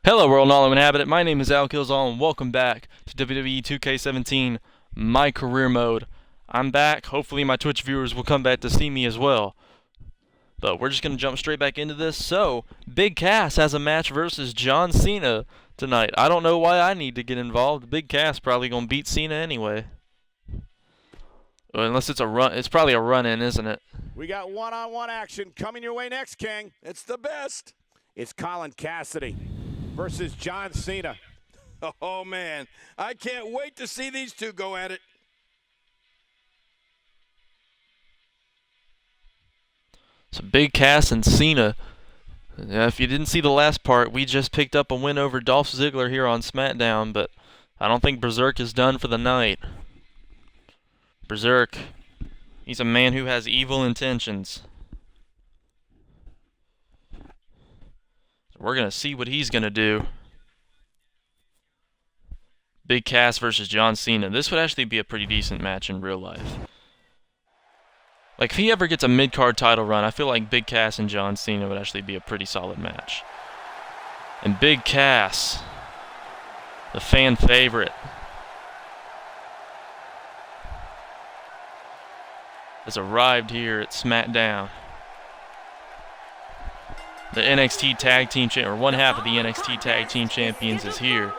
Hello world and all that inhabit it. My name is Al Killzall and welcome back to WWE 2K17 My Career Mode. I'm back. Hopefully my Twitch viewers will come back to see me as well. But we're just going to jump straight back into this. So, Big Cass has a match versus John Cena tonight. I don't know why I need to get involved. Big Cass probably going to beat Cena anyway. Well, unless it's a run. It's probably a run-in, isn't it? We got one-on-one action coming your way next, King. It's the best. It's Colin Cassidy versus John Cena. Oh, man. I can't wait to see these two go at it. So Big Cass and Cena. If you didn't see the last part, we just picked up a win over Dolph Ziggler here on SmackDown, but I don't think Berserk is done for the night. Berserk, he's a man who has evil intentions. So we're going to see what he's going to do. Big Cass versus John Cena. This would actually be a pretty decent match in real life. Like, if he ever gets a mid-card title run, I feel like Big Cass and John Cena would actually be a pretty solid match. And Big Cass, the fan favorite, has arrived here at SmackDown. The NXT Tag Team or one half of the NXT Tag Team Champions is here.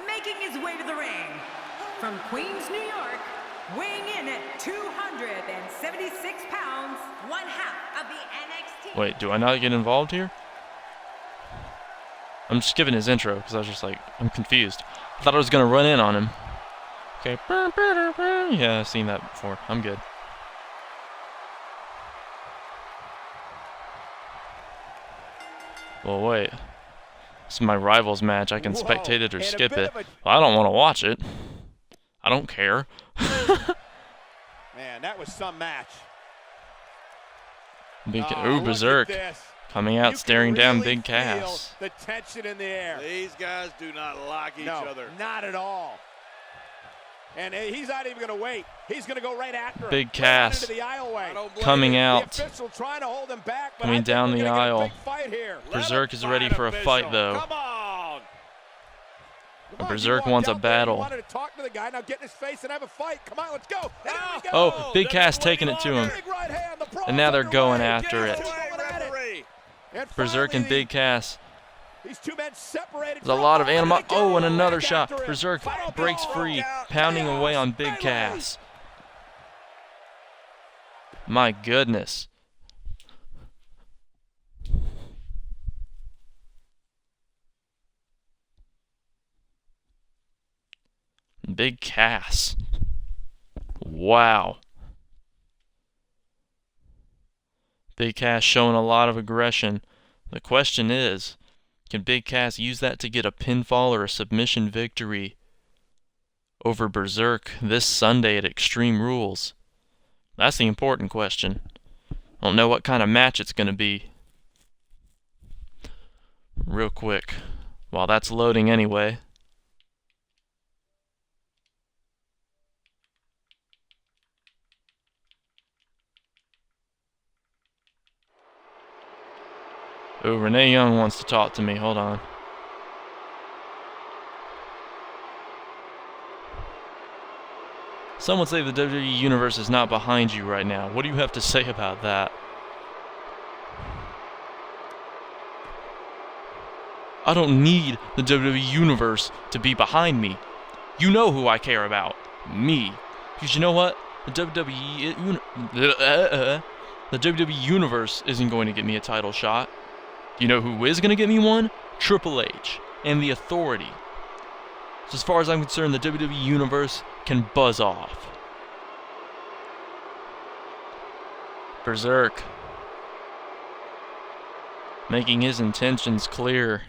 Making his way to the ring from Queens, New York, weighing in at 276 pounds, one half of the NXT. Wait, do I not get involved here? I'm just giving his intro because I was just like, I'm confused. I thought I was going to run in on him. Okay. Yeah, I've seen that before. I'm good. Well, wait. This is my rivals match. I can spectate it or skip it. Well, I don't want to watch it. I don't care. Man, that was some match. Ooh, Berserk. Coming out, staring down Big Cass. The tension in the air. These guys do not like each other. Not at all. And he's not even going to wait. He's going to go right after him. Big Cass into the aisleway. coming out, The official trying to hold him back, but coming down the aisle. Berserk is ready for a fight, though. Come on. Berserk wants a battle. Wanted to talk to the guy, now get in his face and have a fight. Come on, let's go. Oh, Big Cass taking it to him. And now they're going after it. Berserk and Big Cass. These two men separated. There's a lot of animosity. Oh, and another shot. Berserk breaks free, pounding away on Big Cass. My goodness. Big Cass. Wow. Big Cass showing a lot of aggression. The question is, can Big Cass use that to get a pinfall or a submission victory over Berserk this Sunday at Extreme Rules? That's the important question. I don't know what kind of match it's going to be. Real quick, while that's loading anyway. Oh, Renee Young wants to talk to me. Hold on. Some would say the WWE Universe is not behind you right now. What do you have to say about that? I don't need the WWE Universe to be behind me. You know who I care about. Me. Because you know what? The WWE Universe isn't going to get me a title shot. You know who is going to get me one? Triple H and the Authority. So as far as I'm concerned, the WWE Universe can buzz off. Berserk, making his intentions clear.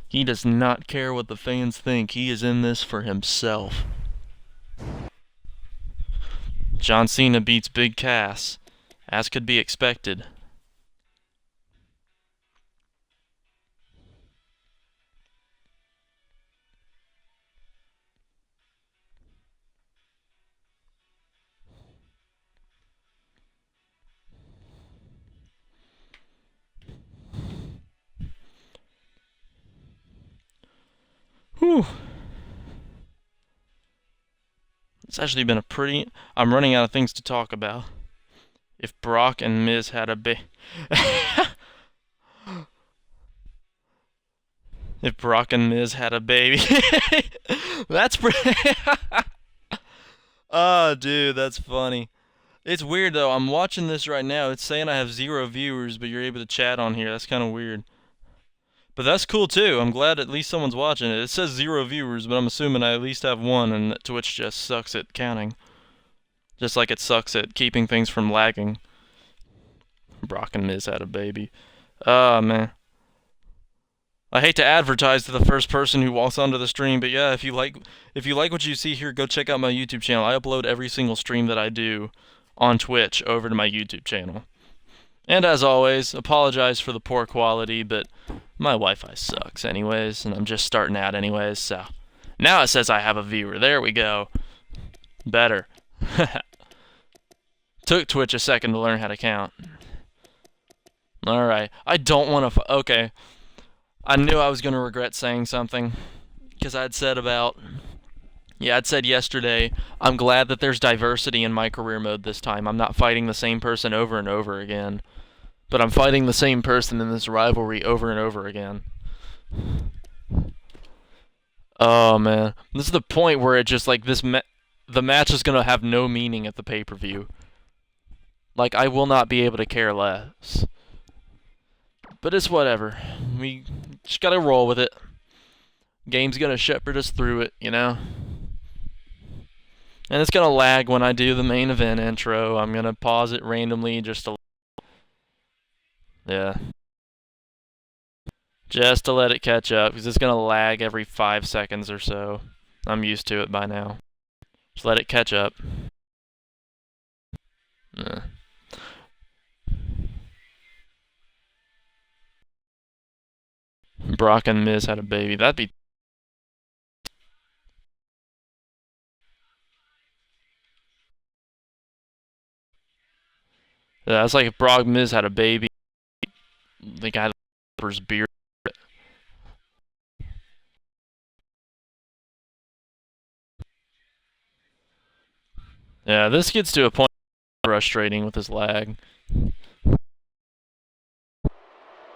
He does not care what the fans think. He is in this for himself. John Cena beats Big Cass, as could be expected. Whew. It's actually been a pretty... I'm running out of things to talk about. If Brock and Miz had a baby... If Brock and Miz had a baby... That's pretty... Oh, dude, that's funny. It's weird, though. I'm watching this right now. It's saying I have 0 viewers, but you're able to chat on here. That's kind of weird. But that's cool, too. I'm glad at least someone's watching it. It says 0 viewers, but I'm assuming I at least have 1, and that Twitch just sucks at counting. Just like it sucks at keeping things from lagging. Brock and Miz had a baby. Oh, man. I hate to advertise to the first person who walks onto the stream, but yeah, if you like what you see here, go check out my YouTube channel. I upload every single stream that I do on Twitch over to my YouTube channel. And as always, apologize for the poor quality, but my Wi-Fi sucks anyways, and I'm just starting out anyways, so. Now it says I have a viewer. There we go. Better. Took Twitch a second to learn how to count. Alright. I don't want to... Okay. I knew I was going to regret saying something. Because I'd said about... Yeah, I'd said yesterday, I'm glad that there's diversity in my career mode this time. I'm not fighting the same person over and over again. But I'm fighting the same person in this rivalry over and over again. Oh, man. This is the point where it just, like, the match is going to have no meaning at the pay-per-view. Like, I will not be able to care less. But it's whatever. We just gotta roll with it. Game's gonna shepherd us through it, you know? And it's gonna lag when I do the main event intro. I'm gonna pause it randomly just to... Yeah. Just to let it catch up, because it's gonna lag every 5 seconds or so. I'm used to it by now. Just let it catch up. Yeah. Brock and Miz had a baby. That'd be... Yeah, it's like if Brock and Miz had a baby. The guy that his beard. Yeah, this gets to a point frustrating with this lag.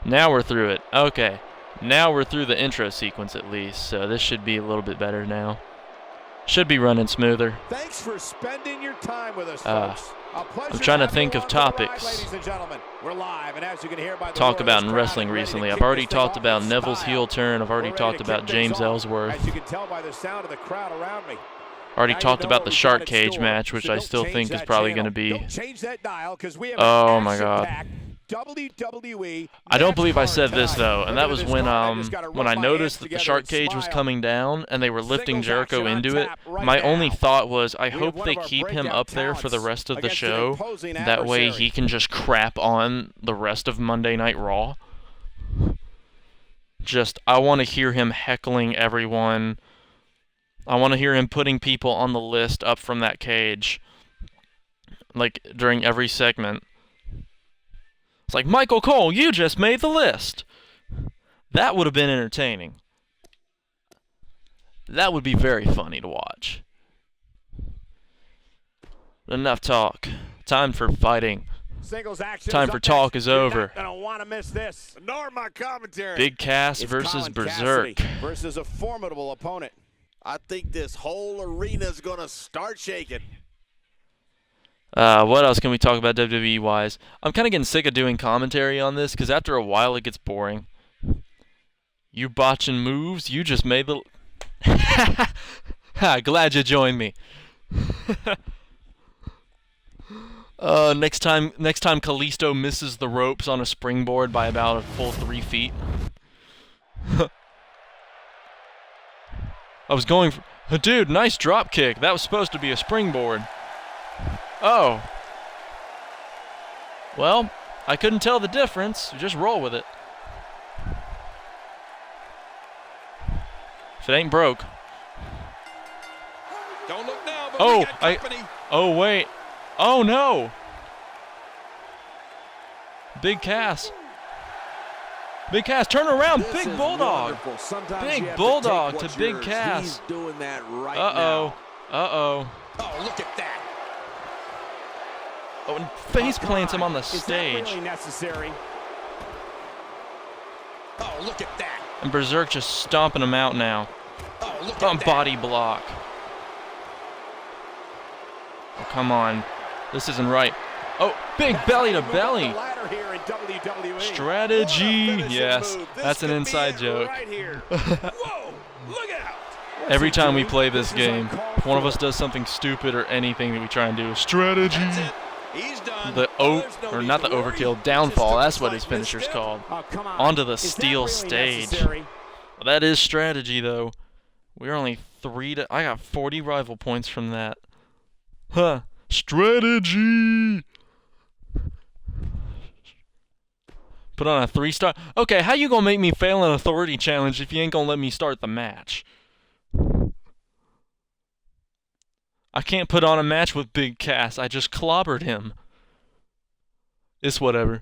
Now we're through it. Okay. Now we're through the intro sequence at least, so this should be a little bit better now. Should be running smoother. Thanks for spending your time with us, folks. I'm trying to think of topics talk about in wrestling recently. I've already talked about Neville's heel turn. I've already talked about James Ellsworth. Already talked about the shark cage match, which I still think is probably going to be... Oh my god. I don't believe I said this though, and that was when I noticed that the shark cage was coming down and they were lifting Jericho into it. My only thought was, I hope they keep him up there for the rest of the show. That way he can just crap on the rest of Monday Night Raw. I want to hear him heckling everyone. I want to hear him putting people on the list up from that cage, like during every segment. It's like, Michael Cole, you just made the list. That would have been entertaining. That would be very funny to watch. Enough talk. Time for fighting. Time for talk is over. I don't want to miss this. Nor my commentary. Big Cass versus Berserk. Versus a formidable opponent. I think this whole arena's gonna start shaking. What else can we talk about WWE-wise? I'm kind of getting sick of doing commentary on this, because after a while it gets boring. You botching moves? You just made the... Ha, glad you joined me. Next time Kalisto misses the ropes on a springboard by about a full 3 feet. I was going for... Dude, nice drop kick. That was supposed to be a springboard. Oh. Well, I couldn't tell the difference. Just roll with it. If it ain't broke. Don't look now, but Oh, wait. Oh, no. Big Cass. Big Cass, turn around. This Big is Bulldog. wonderful. Sometimes you Big have Bulldog take to what's Big yours. Cass. He's doing that right Uh-oh. now. Uh-oh. Oh, look at that. Oh, and face plants him on the Is that stage. really necessary? Oh, look at that. And Berserk just stomping him out now. Oh, look Oh, at that. body block. Oh, come on. This isn't right. Oh, big belly to belly. The ladder here in WWE. Strategy. What a finishing Yes, move. This that's an could be inside it joke. Right here. Whoa, look out. Every time we play this game, if one of us does something stupid or anything that we try and do, strategy. That's it. He's done. The There's no or need not to the worry. overkill, downfall. Just That's what a his slight finisher's misstep. called. Oh, come on. Onto the Is that steel really stage. necessary? Well, that is strategy, though. We're only 3 to. I got 40 rival points from that. Huh. Strategy. Put on a 3-star. Okay, how you gonna make me fail an authority challenge if you ain't gonna let me start the match? I can't put on a match with Big Cass. I just clobbered him. It's whatever.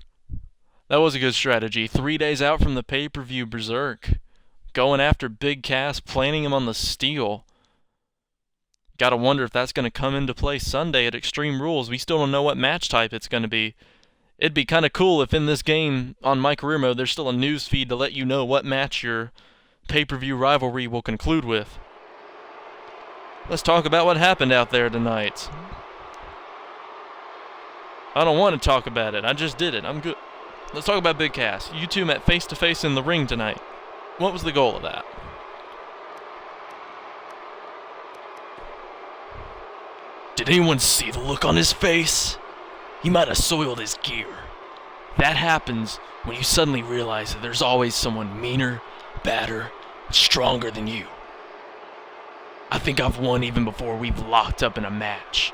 That was a good strategy. 3 days out from the pay-per-view, Berserk. Going after Big Cass, planting him on the steel. Gotta wonder if that's gonna come into play Sunday at Extreme Rules. We still don't know what match type it's gonna be. It'd be kind of cool if in this game, on MyCareer mode, there's still a news feed to let you know what match your pay-per-view rivalry will conclude with. Let's talk about what happened out there tonight. I don't want to talk about it. I just did it. I'm good. Let's talk about Big Cass. You two met face-to-face in the ring tonight. What was the goal of that? Did anyone see the look on his face? He might have soiled his gear. That happens when you suddenly realize that there's always someone meaner, badder, stronger than you. I think I've won even before we've locked up in a match,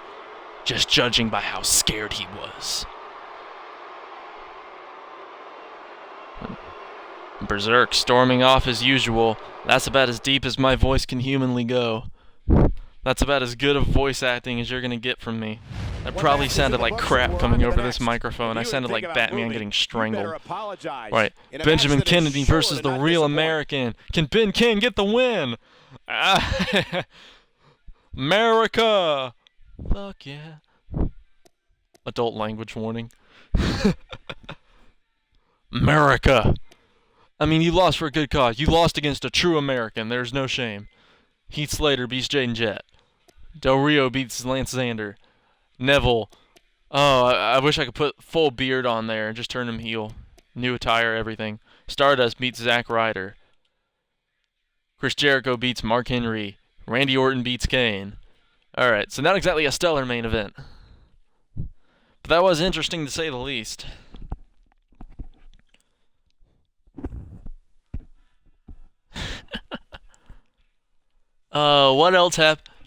just judging by how scared he was. Berserk storming off as usual. That's about as deep as my voice can humanly go. That's about as good of voice acting as you're gonna get from me. That probably sounded like crap coming over this microphone. I sounded like Batman getting strangled. Right, Benjamin Kennedy versus the Real American. Can Ben King get the win? America! Fuck yeah. Adult language warning. America! I mean, you lost for a good cause. You lost against a true American. There's no shame. Heath Slater beats Jaden Jett. Del Rio beats Lance Zander. Neville. Oh, I wish I could put full beard on there and just turn him heel. New attire, everything. Stardust beats Zack Ryder. Chris Jericho beats Mark Henry. Randy Orton beats Kane. Alright, so not exactly a stellar main event. But that was interesting to say the least. What else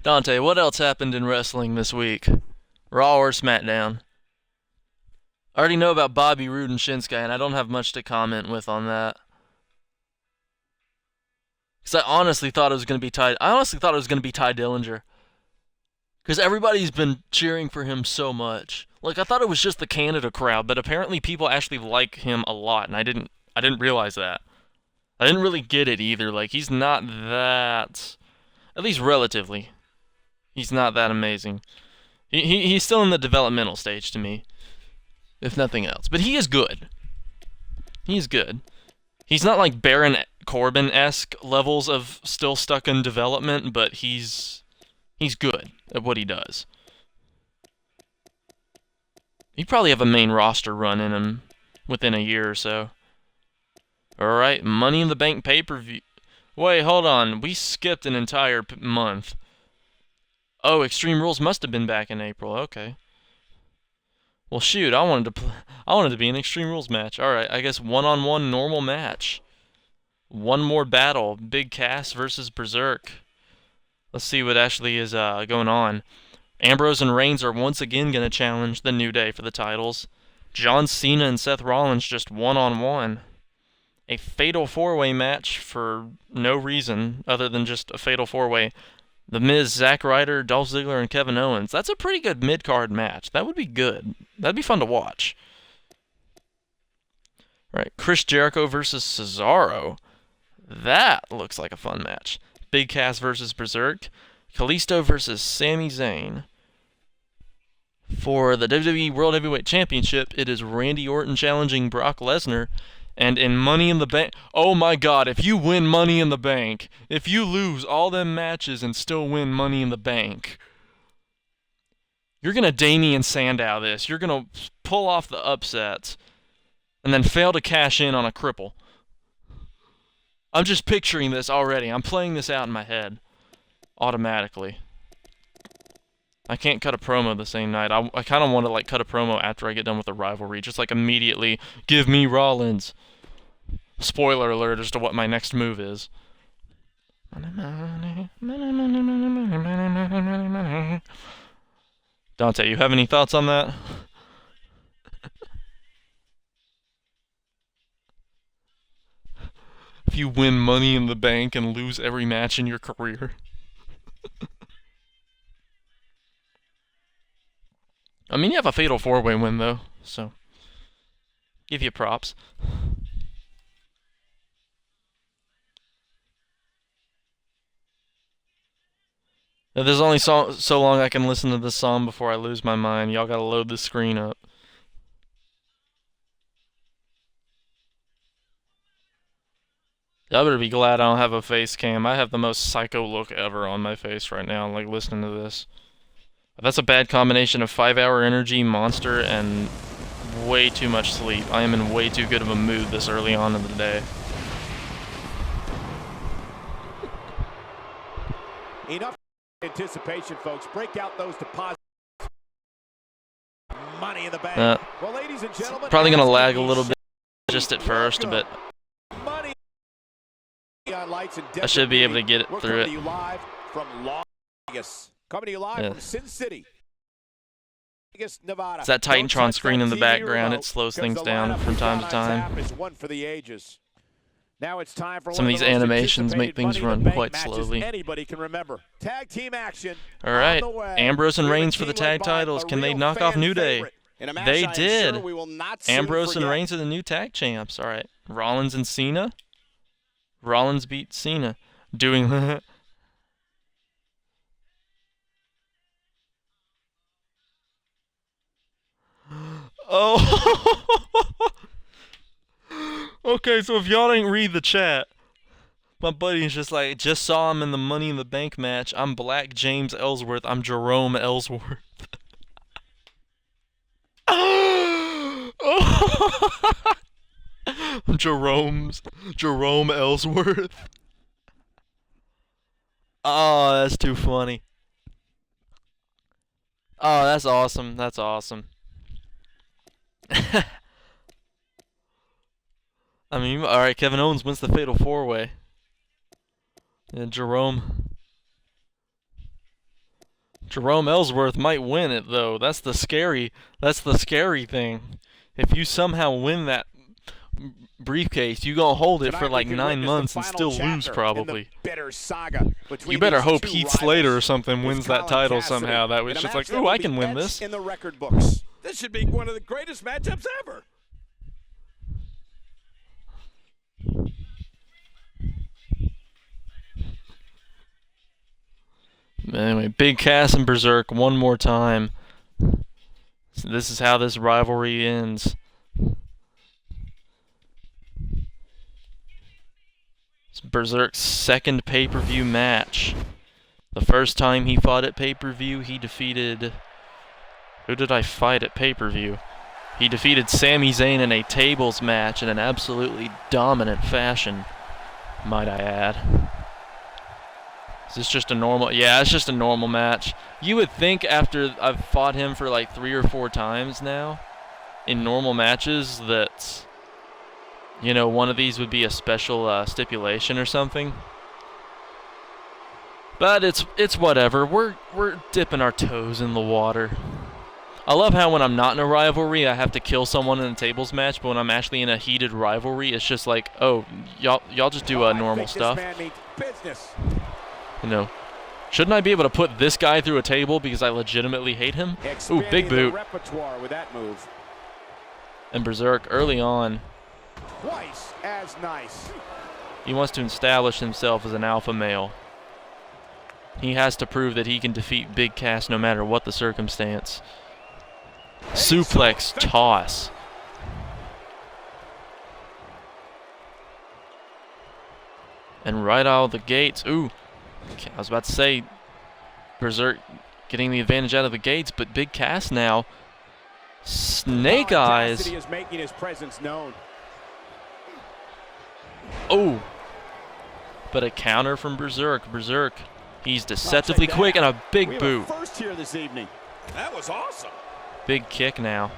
Dante, what else happened in wrestling this week? Raw or SmackDown? I already know about Bobby Roode and Shinsuke, and I don't have much to comment with on that. Because I honestly thought it was going to be Ty Dillinger. Because everybody's been cheering for him so much. Like, I thought it was just the Canada crowd, but apparently people actually like him a lot, and I didn't realize that. I didn't really get it either. Like, he's not that... At least relatively. He's not that amazing. He's still in the developmental stage to me. If nothing else. But he is good. He's good. He's not like Baron Corbin-esque levels of still stuck in development, but he's good at what he does. He'd probably have a main roster run in him within a year or so. Alright, Money in the Bank pay-per-view. Wait, hold on. We skipped an entire month. Oh, Extreme Rules must have been back in April. Okay. Well, shoot. I wanted to be an Extreme Rules match. All right. I guess one-on-one normal match. One more battle. Big Cass versus Berserk. Let's see what actually is going on. Ambrose and Reigns are once again going to challenge the New Day for the titles. John Cena and Seth Rollins just one-on-one. A fatal four-way match for no reason other than just a fatal four-way. The Miz, Zack Ryder, Dolph Ziggler, and Kevin Owens. That's a pretty good mid-card match. That would be good. That'd be fun to watch. All right, Chris Jericho versus Cesaro. That looks like a fun match. Big Cass versus Berserk. Kalisto versus Sami Zayn. For the WWE World Heavyweight Championship, it is Randy Orton challenging Brock Lesnar. And in Money in the Bank, oh my God, if you win Money in the Bank, if you lose all them matches and still win Money in the Bank, you're going to Damian Sandow this. You're going to pull off the upsets and then fail to cash in on a cripple. I'm just picturing this already. I'm playing this out in my head automatically. I can't cut a promo the same night. I kind of want to like cut a promo after I get done with the rivalry. Just like immediately, give me Rollins. Spoiler alert as to what my next move is. Dante, you have any thoughts on that? If you win Money in the Bank and lose every match in your career. I mean, you have a Fatal 4-Way win, though, so give you props. Now, there's only so long I can listen to this song before I lose my mind. Y'all gotta load the screen up. Y'all better be glad I don't have a face cam. I have the most psycho look ever on my face right now, like listening to this. That's a bad combination of 5-hour energy, monster, and way too much sleep. I am in way too good of a mood this early on in the day. Enough anticipation, folks. Break out those deposits. Money in the bank. Well, ladies and gentlemen, probably gonna lag a little bit just at first, but money on lights and I should be able to get it through it. Coming to you live from Las Vegas. Coming to you live from Sin City, Vegas, Nevada. It's that Titantron screen in the background. It slows things down from time to time. Is one for the ages. Now it's time for some of these animations make things run quite slowly. Anybody can remember. Tag team action. All right, Ambrose and Reigns for the tag titles. Can they knock off New Day? They did. Ambrose and Reigns are the new tag champs. All right, Rollins and Cena. Rollins beat Cena. Doing. Oh. Okay, so if y'all didn't read the chat, my buddy's just like, just saw him in the Money in the Bank match. I'm Black James Ellsworth. I'm Jerome Ellsworth. Jerome Ellsworth. Oh, that's too funny. Oh, that's awesome. That's awesome. I mean, alright, Kevin Owens wins the Fatal 4-Way. And Jerome Ellsworth might win it, though. That's the scary thing. If you somehow win that briefcase, you gonna hold it for like 9 months and still lose, probably. You better hope Heath Slater or something wins that title somehow. That was just like, ooh, I can win this. In the record books. This should be one of the greatest matchups ever. Anyway, Big Cass and Berserk one more time. So this is how this rivalry ends. It's Berserk's second pay-per-view match. The first time he fought at pay-per-view, he defeated... Who did I fight at pay-per-view? He defeated Sami Zayn in a tables match in an absolutely dominant fashion, might I add. Is this just a normal... Yeah, it's just a normal match. You would think after I've fought him for like 3 or 4 times now, in normal matches, that, you know, one of these would be a special stipulation or something. But it's whatever. We're dipping our toes in the water. I love how when I'm not in a rivalry, I have to kill someone in a tables match, but when I'm actually in a heated rivalry, it's just like, oh, y'all just do normal stuff. You know, shouldn't I be able to put this guy through a table because I legitimately hate him? Ooh, big boot. With that move. And Berserk early on twice as nice. He wants to establish himself as an alpha male. He has to prove that he can defeat Big Cass no matter what the circumstance. Suplex toss. And right out of the gates, ooh, I was about to say Berserk getting the advantage out of the gates, but Big Cass now, Snake Eyes. Is making his presence known. Oh, but a counter from Berserk. Berserk, he's deceptively quick and a big boot. First here this evening. That was awesome. Big kick now.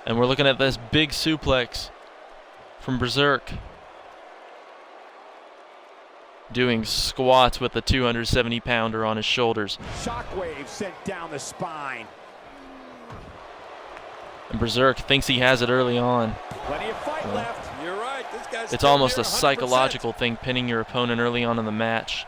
And we're looking at this big suplex from Berserk. Doing squats with the 270-pounder on his shoulders. Shockwave sent down the spine. And Berserk thinks he has it early on. Plenty of fight left. You're right. This guy's It's still almost near a 100%. psychological thing, pinning your opponent early on in the match.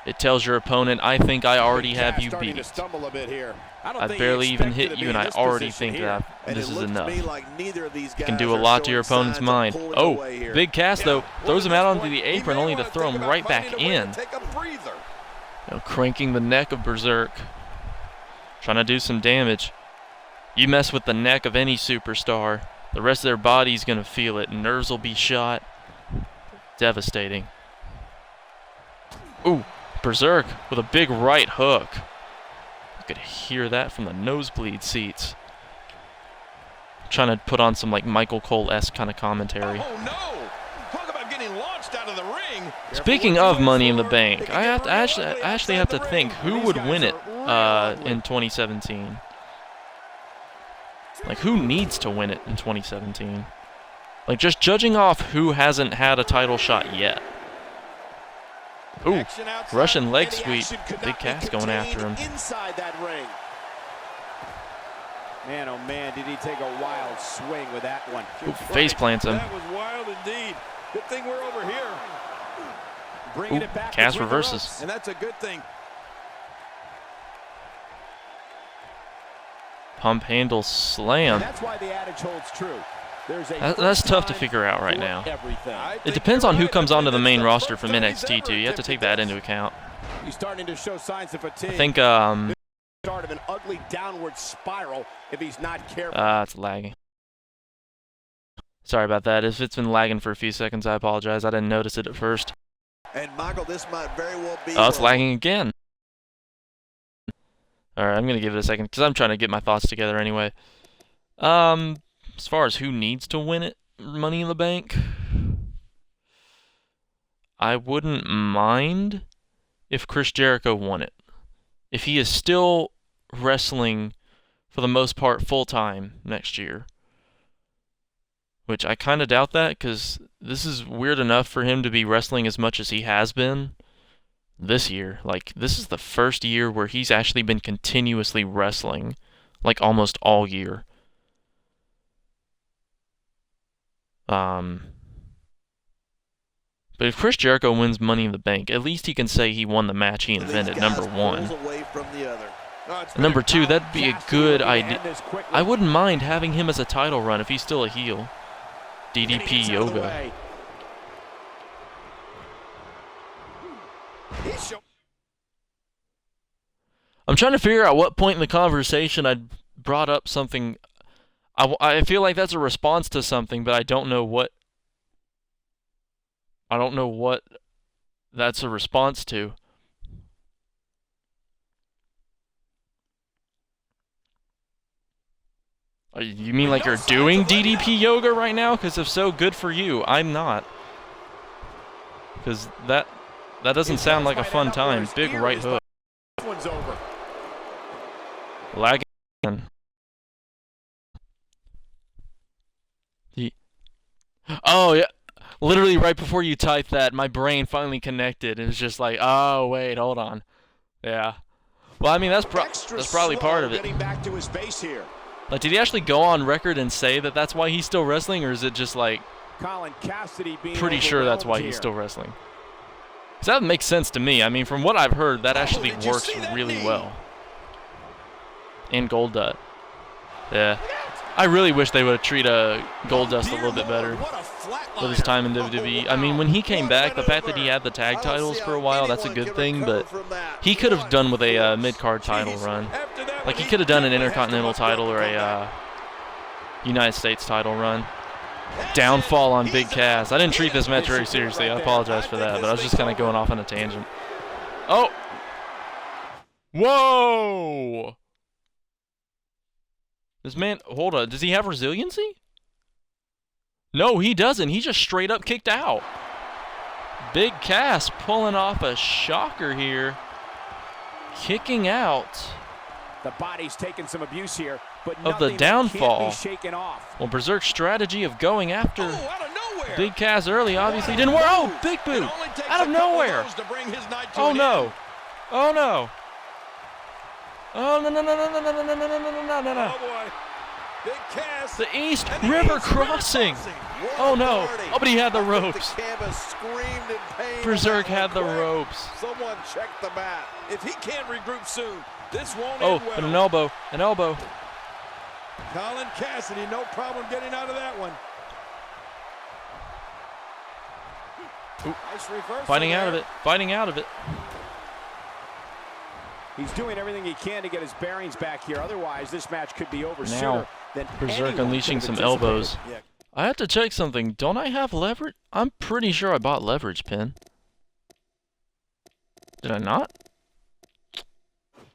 It tells your opponent, I think I already have you Starting to beat. stumble a bit here. I barely even hit you, and I already think that this is enough. You can do a lot to your opponent's mind. Oh, Big Cass, though, throws him out onto the apron only to throw him right back in. Cranking the neck of Berserk. Trying to do some damage. You mess with the neck of any superstar, the rest of their body's going to feel it. Nerves will be shot. Devastating. Ooh, Berserk with a big right hook. You could hear that from the nosebleed seats. Trying to put on some like Michael Cole-esque kind of commentary. Oh no! Talk about getting launched out of the ring. Speaking of Money in the Bank, I actually have to think who would win it in 2017. Like, who needs to win it in 2017? Like, just judging off who hasn't had a title shot yet. Ooh, Russian leg sweep. Big Cass going after him. Inside that ring. Man, oh man, did he take a wild swing with that one. Ooh, face plants him. That was wild indeed. Good thing we're over here. Bringing Ooh, it back Cass between the reverses. ropes. And that's a good thing. Pump handle slam. And that's why the adage holds true. There's a That's tough to time figure out right for now. everything. It depends on who comes onto the main roster from NXT too. You have to take that into account. He's starting to show signs of fatigue. I think Start of an ugly downward spiral if he's not careful. it's lagging. Sorry about that. If it's been lagging for a few seconds, I apologize. I didn't notice it at first. And Michael, this might very well be. Oh, it's lagging again. Alright, I'm going to give it a second because I'm trying to get my thoughts together anyway. As far as who needs to win it, Money in the Bank, I wouldn't mind if Chris Jericho won it. If he is still wrestling, for the most part, full-time next year. Which I kind of doubt that, because this is weird enough for him to be wrestling as much as he has been this year. Like, this is the first year where he's actually been continuously wrestling, like, almost all year. But if Chris Jericho wins Money in the Bank, at least he can say he won the match he invented, number one. And number two, that'd be a good idea. I wouldn't mind having him as a title run if he's still a heel. DDP Yoga. I'm trying to figure out what point in the conversation I brought up something. I feel like that's a response to something, but I don't know what. I don't know what that's a response to. You mean like you're doing DDP yoga right now? Because if so, good for you. I'm not. Because that doesn't sound like a fun time. Big right hook. One's over. Lagging. Oh, yeah. Literally right before you typed that, my brain finally connected. It was just like, oh, wait, hold on. Yeah. Well, I mean, that's probably part of it. Getting back to his base here. Like, did he actually go on record and say that that's why he's still wrestling, or is it just like Colin Cassidy being pretty sure that's why he's still wrestling? Because that makes sense to me. I mean, from what I've heard, that actually works really well. And Goldust. Yeah. I really wish they would have treated Goldust a little bit better with his time in WWE. I mean, when he came back, the fact that he had the tag titles for a while, that's a good thing, but he could have done with a mid-card title run. Like, he could have done an Intercontinental title or a United States title run. Downfall on Big Cass. I didn't treat this match very seriously. I apologize for that, but I was just kind of going off on a tangent. Oh! Whoa! This man, hold on, does he have resiliency? No, he doesn't. He just straight up kicked out. Big Cass pulling off a shocker here. Kicking out. The body's taking some abuse here, but of the downfall. Shaken off. Well, Berserk's strategy of going after Big Cass early obviously didn't work. Oh, big boot. Out of nowhere. Oh, no. Oh, no. Oh, no, no, no, no, no, no, no, no, no, no, no, no. Oh, boy. Big Cass. The East River Crossing. Oh, no. Oh, but he had the ropes. Berserk had the ropes. Someone check the mat. If he can't regroup soon, this won't Oh, end well. but an elbow. An elbow. Colin Cassidy, no problem getting out of that one. Nice reversal Fighting there. out of it. Fighting out of it. He's doing everything he can to get his bearings back here. Otherwise, this match could be over Now, sooner than Berserk anyone unleashing could have some elbows. anticipated. I have to check something. Don't I have leverage? I'm pretty sure I bought leverage pin. Did I not?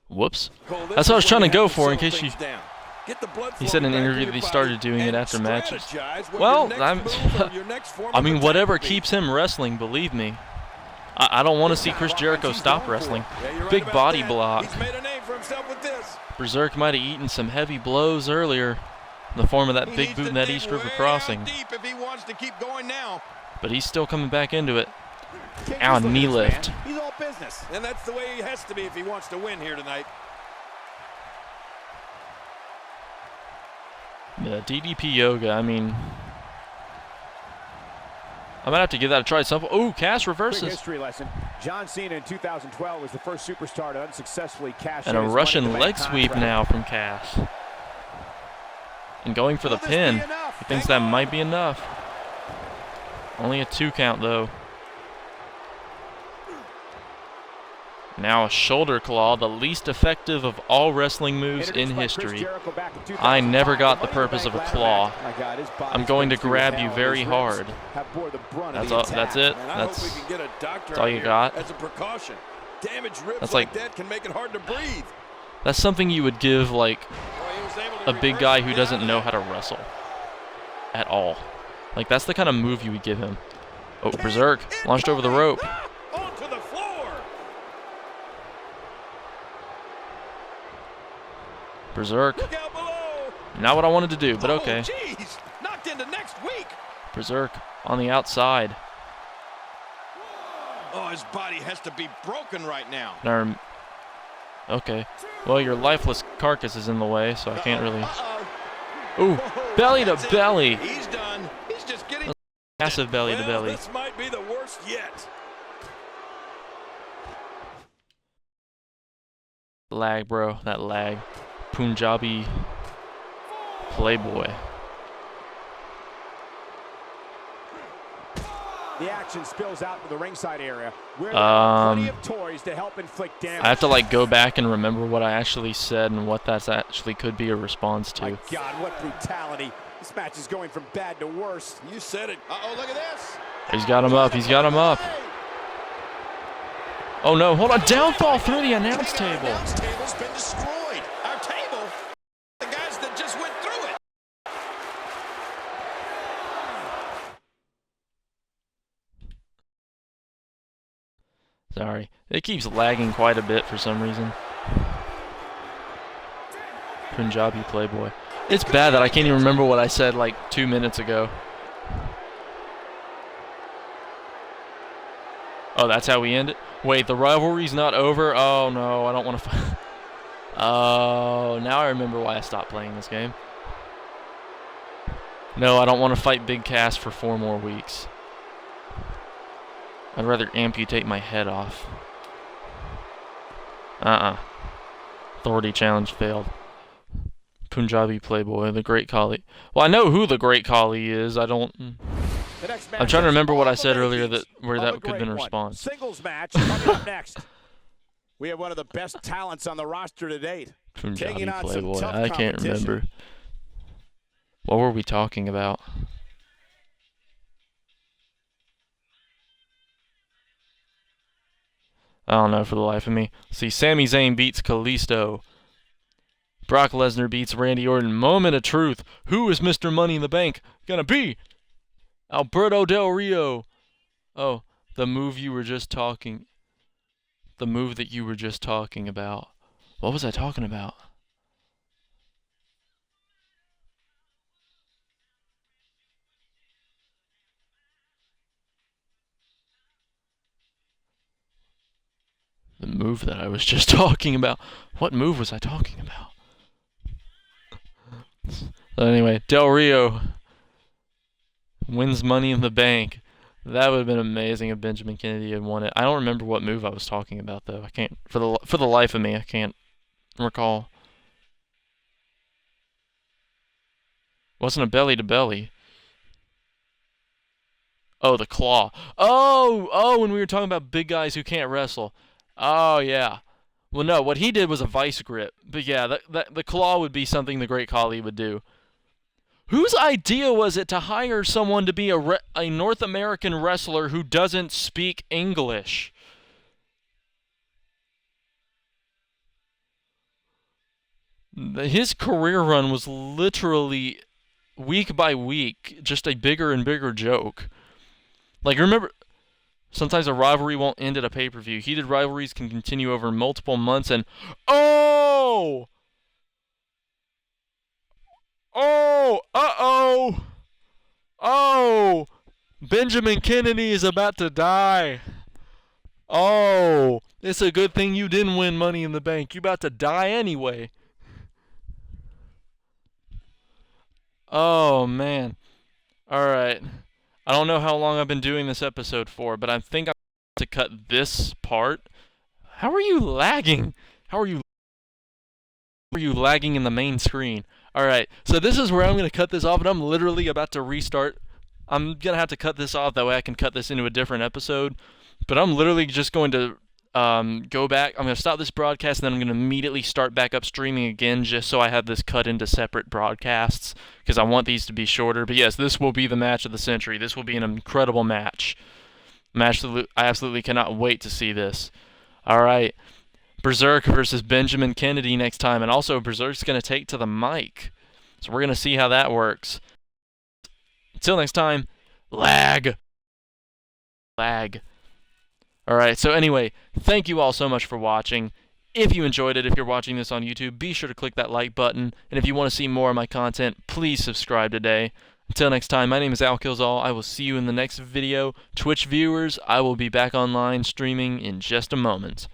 Whoops. Cole, this That's what I was is trying where to go have for in settle case you... things down. Get the blood He said in flowing an back interview to that he your started body doing it and after matches. strategize what Well, your next I'm... move or your next form I of mean, attack whatever will be. keeps him wrestling, believe me. I don't want to see Chris Jericho stop wrestling. Yeah, you're right Big about body that. block. He's made a name for himself with this. Berserk might have eaten some heavy blows earlier in the form of that He big needs boot to in that dig East River way out Crossing. deep if he wants to keep going now. But he's still coming back into it. Can't Ow, just look at knee this lift. man. He's all business. And that's the way he has to be if he wants to win here tonight. Yeah, DDP Yoga, I mean... I might have to give that a try. Oh, Cass Quick reverses. history lesson. John Cena in 2012 was the first superstar to unsuccessfully cash And in a his Russian Money in the leg Bank sweep contract. now from Cass. And going for the Will this pin. be enough? He thinks that might be enough. Only a 2 count though. Now a shoulder claw, the least effective of all wrestling moves in Introduced by Chris history. Jericho back in I never 2005, got the Money in purpose Bank of a ladder claw. match. My God, his body's I'm going to been through grab hell, you and very his hard. ribs have bore the brunt of That's the all. attack. That's it. And I hope we That's can get a doctor all out you here got. as a precaution. Damaged ribs That's like like- that can make it hard to breathe. that's something you would give like Boy, he was able to a big reverse guy it who down doesn't know there. how to wrestle at all. Like that's the kind of move you would give him. Oh, Berserk launched over the rope. Ah, onto the floor. Berserk. Look out below. Not what I wanted to do, but okay. Oh, jeez. Knocked into next week. Berserk on the outside. Oh, his body has to be broken right now. Okay. Well, your lifeless carcass is in the way, so I can't really. Uh-oh. Ooh, Whoa, belly to that's it. belly. He's done. He's just getting Massive belly to well, belly. This might be the worst yet. Lag, bro. That lag. Punjabi playboy. The action spills out to the ringside area, where there are plenty of toys to help inflict damage. I have to like go back and remember what I actually said and what that's actually could be a response to. My God, what brutality. This match is going from bad to worse. You said it. Uh-oh, look at this. He's got him up. He's got him up. Oh no! Hold on. Downfall through the announce Our table. announce table's been destroyed. Our table. The guys that just went through it. Sorry. It keeps lagging quite a bit for some reason. Punjabi playboy. It's bad that I can't even remember what I said like 2 minutes ago. Oh, that's how we end it? Wait, the rivalry's not over? Oh no, I don't want to fight. Oh, now I remember why I stopped playing this game. No, I don't want to fight Big Cass for 4 more weeks. I'd rather amputate my head off. Authority challenge failed. Punjabi Playboy, the Great Khali. Well, I know who the Great Khali is. I don't. I'm trying to remember what I said earlier where that could have been a response. Singles match coming up next. We have one of the best talents on the roster to date. Punjabi Playboy. I can't remember. What were we talking about? I don't know for the life of me. See, Sami Zayn beats Kalisto. Brock Lesnar beats Randy Orton. Moment of truth. Who is Mr. Money in the Bank gonna be? Alberto Del Rio. Oh, the move you were just talking. The move that you were just talking about. What was I talking about? The move that I was just talking about. What move was I talking about? So anyway, Del Rio wins Money in the Bank. That would have been amazing if Benjamin Kennedy had won it. I don't remember what move I was talking about though. I can't for the life of me. I can't recall. Wasn't a belly to belly. Oh, the claw. Oh, when we were talking about big guys who can't wrestle. Oh yeah. Well, no, what he did was a vice grip. But yeah, the claw would be something the Great Khali would do. Whose idea was it to hire someone to be a North American wrestler who doesn't speak English? His career run was literally, week by week, just a bigger and bigger joke. Like, remember, sometimes a rivalry won't end at a pay-per-view. Heated rivalries can continue over multiple months and... Oh! Oh! Uh-oh! Oh! Benjamin Kennedy is about to die. Oh! It's a good thing you didn't win Money in the Bank. You're about to die anyway. Oh, man. Alright. I don't know how long I've been doing this episode for, but I think I'm going to cut this part. How are you lagging? How are you lagging in the main screen? Alright, so this is where I'm going to cut this off, and I'm literally about to restart. I'm going to have to cut this off, that way I can cut this into a different episode. But I'm literally just going to go back. I'm going to stop this broadcast, and then I'm going to immediately start back up streaming again, just so I have this cut into separate broadcasts, because I want these to be shorter. But yes, this will be the match of the century. This will be an incredible match. I absolutely cannot wait to see this. Alright, Berserk versus Benjamin Kennedy next time, and also Berserk's going to take to the mic. So we're going to see how that works. Until next time, lag. Alright, so anyway, thank you all so much for watching. If you enjoyed it, if you're watching this on YouTube, be sure to click that like button. And if you want to see more of my content, please subscribe today. Until next time, my name is AlKillsAll. I will see you in the next video. Twitch viewers, I will be back online streaming in just a moment.